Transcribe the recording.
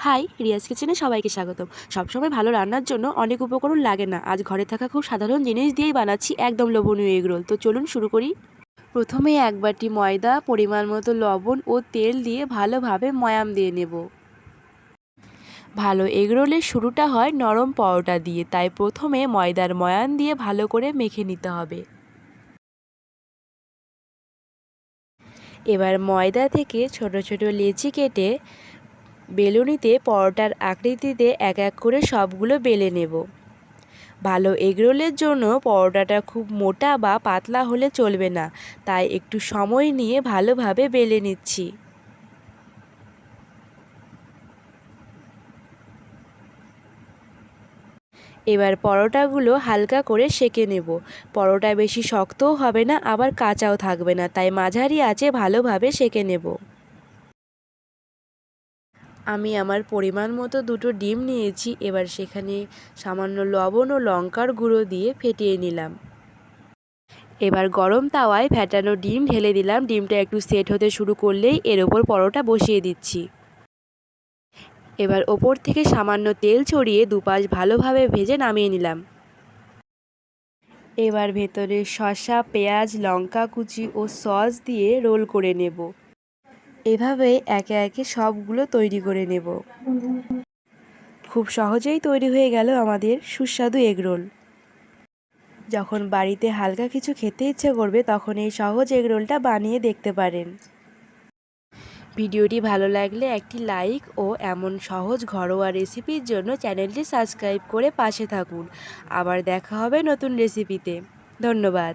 High, Riaz কিচেনে সবাইকে স্বাগতম। সবসময় ভালো রান্নার জন্য অনেক উপকরণ লাগে না। আজ ঘরে থাকা খুব সাধারণ জিনিস দিয়েই বানাচ্ছি একদম লোভনীয় এগরোল। তো চলুন শুরু করি। প্রথমে এক বাটি ময়দা, পরিমাণ মতো লবণ ও তেল দিয়ে ভালোভাবে ময়াম দিয়ে নেব। ভালো এগরোলের শুরুটা হয় নরম পরোটা দিয়ে, তাই প্রথমে ময়দার ময়ান দিয়ে ভালো করে মেখে নিতে হবে। এবার ময়দা থেকে ছোট ছোট লেচি কেটে বেলুনিতে পরোটার আকৃতিতে এক এক করে সবগুলো বেলে নেব। ভালো এগরোলের জন্য পরোটাটা খুব মোটা বা পাতলা হলে চলবে না, তাই একটু সময় নিয়ে ভালোভাবে বেলে নিচ্ছি। এবার পরোটাগুলো হালকা করে সেঁকে নেব। পরোটা বেশি শক্তও হবে না, আবার কাঁচাও থাকবে না, তাই মাঝারি আঁচে ভালোভাবে সেঁকে নেব। আমি আমার পরিমাণ মতো দুটো ডিম নিয়েছি। এবার সেখানে সামান্য লবণ ও লঙ্কার গুঁড়ো দিয়ে ফেটিয়ে নিলাম। এবার গরম তাওয়ায় ফ্যাটানো ডিম ঢেলে দিলাম। ডিমটা একটু সেট হতে শুরু করলেই এর ওপর পরোটা বসিয়ে দিচ্ছি। এবার ওপর থেকে সামান্য তেল ছড়িয়ে দুপাশ ভালোভাবে ভেজে নামিয়ে নিলাম। এবার ভেতরে শসা, পেঁয়াজ, লঙ্কা কুচি ও সস দিয়ে রোল করে নেব। এভাবেই একে একে সবগুলো তৈরি করে নেব। খুব সহজেই তৈরি হয়ে গেল আমাদের সুস্বাদু এগরোল। যখন বাড়িতে হালকা কিছু খেতে ইচ্ছে করবে তখন এই সহজ এগরোলটা বানিয়ে দেখতে পারেন। ভিডিওটি ভালো লাগলে একটি লাইক ও এমন সহজ ঘরোয়া রেসিপির জন্য চ্যানেলটি সাবস্ক্রাইব করে পাশে থাকুন। আবার দেখা হবে নতুন রেসিপিতে। ধন্যবাদ।